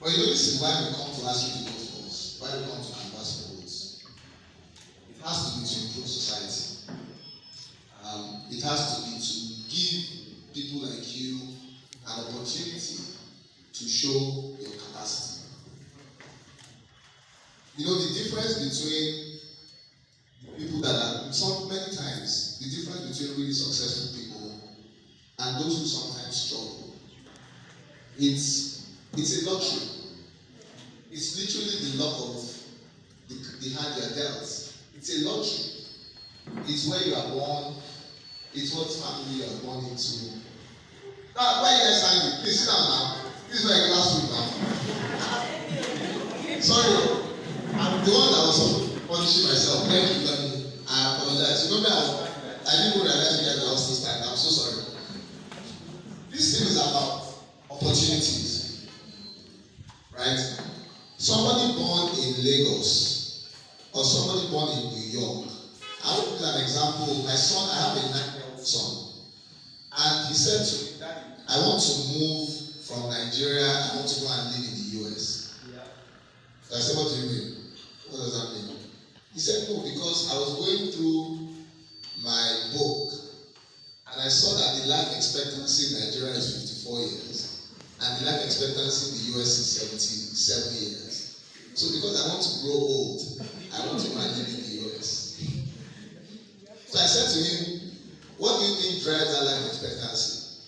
But you know, this is why we come to ask you to vote for us, why we come to canvass for votes. It has to be to improve society. It has to be to give people like you an opportunity to show your capacity. You know, the difference between people that are, many times, the difference between really successful people and those who sometimes struggle, it's a lottery. It's literally the luck of the hand you are dealt. It's a lottery. It's where you are born. It's what family you are born into. Now, why are you guys standing? Please sit down now. This is like last week now. Sorry, I'm the one that was punishing myself. Thank you, Glenn. I apologize. Remember, I didn't realize you guys were also standing. I'm so sorry. This thing is about opportunities, right? Somebody born in Lagos or somebody born in New York. I will give an example. My son, I have a 9-year-old son, and he said to me, "Daddy, I want to move from Nigeria. I want to go and live in the US." Yeah. So I said, "What do you mean? What does that mean?" He said, "No, because I was going through my book, and I saw that the life expectancy in Nigeria is 54 years, and the life expectancy in the US is 77 years. So because I want to grow old, I want to go and live in the US." So I said to him, "What do you think drives that life expectancy?"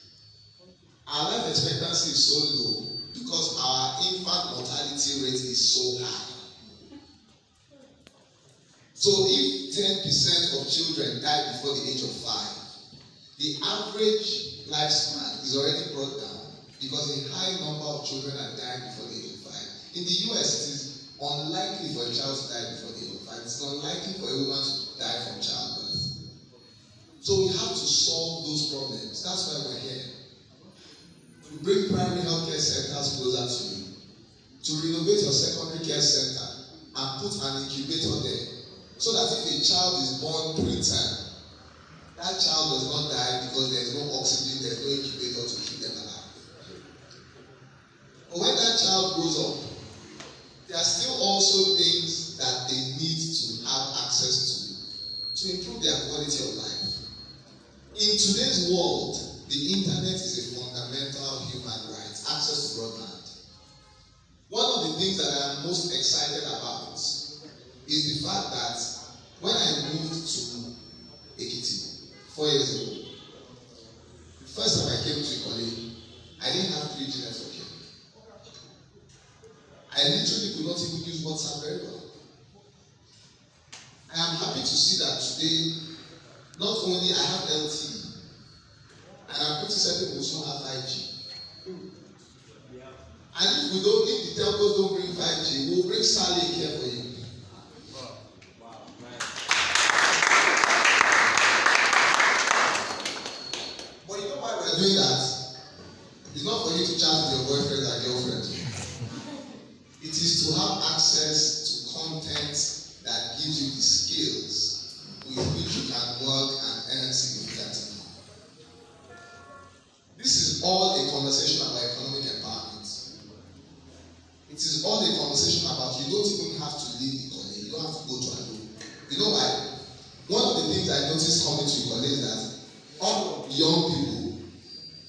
Our life expectancy is so low because our infant mortality rate is so high. So if 10% of children die before the age of 5, the average lifespan is already brought down because a high number of children are dying before the age of 5. In the US, it is unlikely for a child to die before the age of 5. It's unlikely for a woman to die from childbirth. So we have to solve those problems. That's why we're here. To bring primary healthcare centers closer to you. To renovate your secondary care center and put an incubator there. So that if a child is born preterm, that child does not die because there is no oxygen, there is no incubator to keep them alive. But when that child grows up, there are still also things that they need to have access to improve their quality of life. In today's world, the internet is a fundamental human right, access to broadband. One of the things that I am most excited about is the fact that when I moved to Ekiti 4 years ago, the first time I came to Ikole, I didn't have 3G network here. I literally could not even use WhatsApp very well. I am happy to see that today, not only I have LTE, and I'm pretty certain we also have 5G. And if the telcos don't bring 5G, we'll bring Starlink here for you. But you know why we're doing that? It's not for you to chat with your boyfriend or girlfriend. It is to have access to content that gives you the skills with which you can work and earn significant income. This is all a conversation about economic empowerment. It is all a conversation about you don't even have to leave Ikole, you don't have to go to Ado. You know why? One of the things I noticed coming to Ikole is that all young people,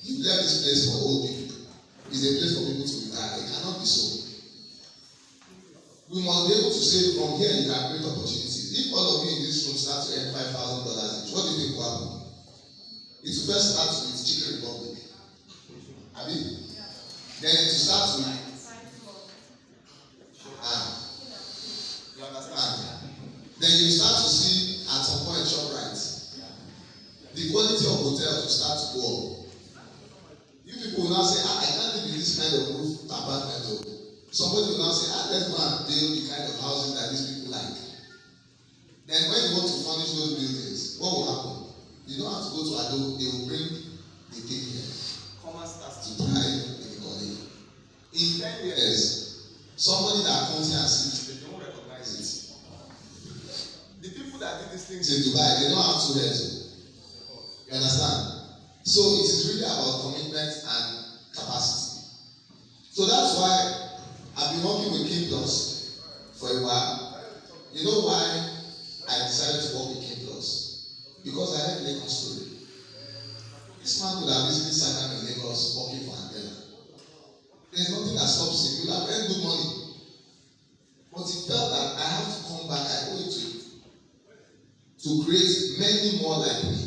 you left this place for old people. It's a place for people to retire. It cannot be so. We must be able to say from here you can create opportunities. If all of you in this room start to earn $5,000 each, what do you think will happen? It will first start with Chicken Republic. I mean, then it will start with you understand? Then you start to see at some point ShopRite. The quality of hotels will start to go up. You people will now say, I can't live in this kind of roof apartment. Somebody will now say, let's go and build the kind of houses that these people like. Then when you want to furnish those buildings, what will happen? You don't have to go to Ado, they will bring the thing here. Commerce starts to thrive in the college. In 10 years, somebody that comes here and sees it, they don't recognize it. The people that did these things in Dubai, they don't have 2 heads. You understand? So it is really about commitment and capacity. So that's why been working with King Plus for a while. You know why I decided to work with King Plus? Because I heard Lagos story. This man could have easily sat down in Lagos working for Angela. There's nothing that stops him. You'll have earned good money. But he felt that I have to come back, I owe it to create many more like me.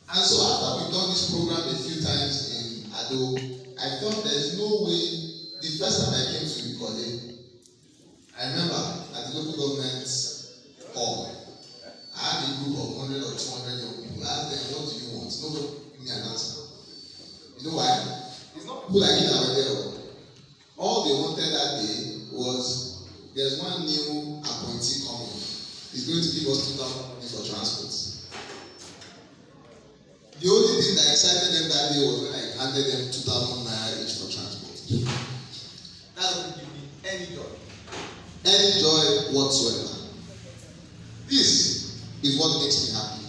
And so after we've done this program a few times in Ado, I felt there's no way. The first time I came to Ikole, I remember at the local government hall, I had a group of 100 or 200 young people. I asked them, what do you want? Nobody gave me an answer. You know why? It's not people like it that were there. All they wanted that day was, there's one new appointee coming. He's going to give us 2,000 money for transport. The only thing that excited them that day was when I handed them 2,000 naira each for transport. That doesn't give me any joy. Any joy whatsoever. This is what makes me happy.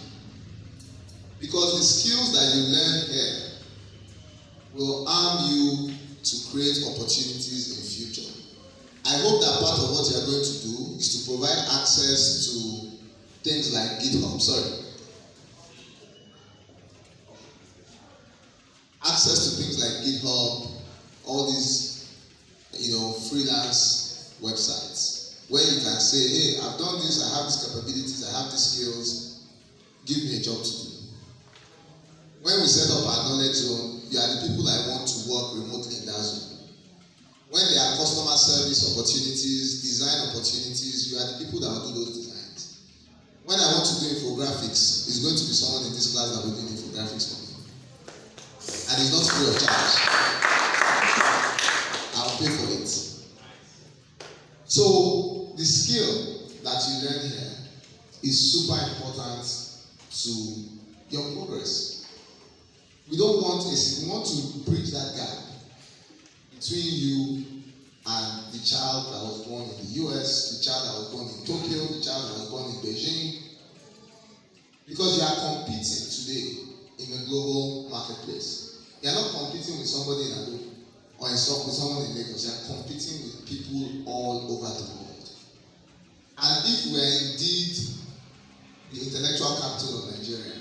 Because the skills that you learn here will arm you to create opportunities in future. I hope that part of what you are going to do is to provide access to things like GitHub. Access to things like GitHub, all these, freelance websites, where you can say, hey, I've done this, I have these capabilities, I have these skills, give me a job to do. When we set up our knowledge zone, you are the people I want to work remotely in that zone. When there are customer service opportunities, design opportunities, you are the people that will do those designs. When I want to do infographics, it's going to be someone in this class that will do infographics for me. And it's not free of charge. I'll pay for it. So the skill that you learn here is super important to your progress. We want to bridge that gap between you and the child that was born in the US, the child that was born in Tokyo, the child that was born in Beijing. Because you are competing today in the global marketplace. You are not competing with somebody in Ado or with someone in Lagos. You are competing with people all over the world. And if we are indeed the intellectual capital of Nigeria,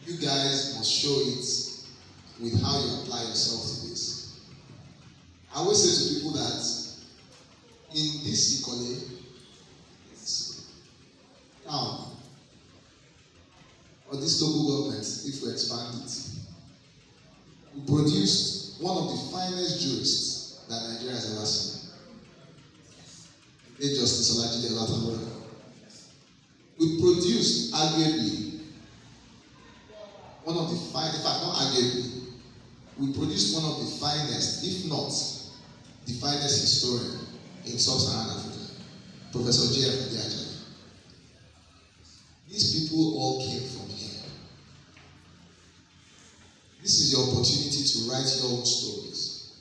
you guys must show it with how you apply yourself to this. I always say to people that in this Ikole, town, or this local government, if we expand it, we produced one of the finest jurists that Nigeria has ever seen. Late Justice Olajide Olatunbora. We produced arguably one of the finest, in fact not arguably, we produced one of the finest, if not the finest historian in sub-Saharan Africa, Professor J.F. Ajani. These people all came from here. This is your opportunity to write your own stories.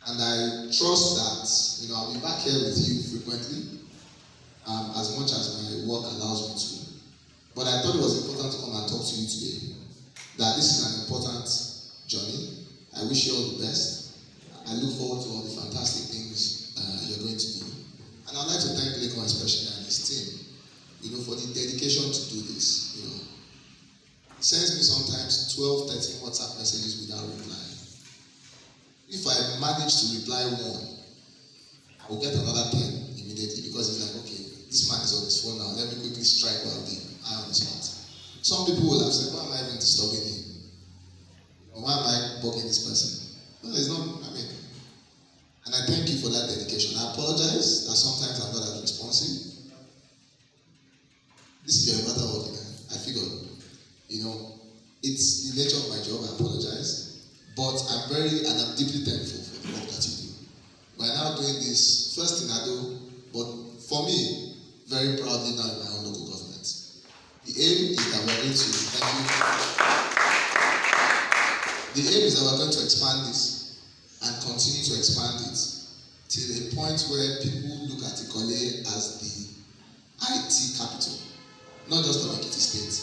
And I trust that, I'll be back here with you frequently, as much as my work allows me to. But I thought it was important to come and talk to you today. That this is an important journey. I wish you all the best. I look forward to all the fantastic things you're going to do. And I'd like to thank Lekon especially and his team, for the dedication to do this. He sends me sometimes 12, 13 WhatsApp messages without reply. If I manage to reply one, I will get another 10 immediately because it's like, okay, this man is on his phone now. Let me quickly strike while the eye on his heart. Some people will have said, why am I even disturbing him? Or why am I bugging this person? No, it's not, and I thank you for that dedication. I apologize that sometimes I'm not as responsive. This is your matter of work. I figured, it's the nature of my job. I apologize. But I'm deeply thankful for the work that you do. We're now doing this first in Ado, but for me, very proudly now in my own local government. The aim is that we're going to, the aim is that we're going to expand this and continue to expand it till a point where people look at Ikole as the IT capital, not just of Ekiti State.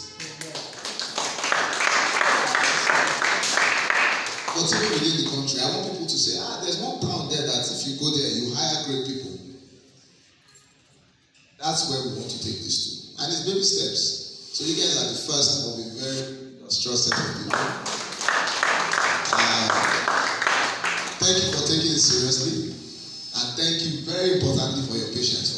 but even within the country, I want people to say, there's one town there that if you go there, you hire great people. That's where we want to take this to. And it's baby steps. So you guys are the first of a very industrious set of people. Thank you for taking it seriously. And thank you very importantly for your patience.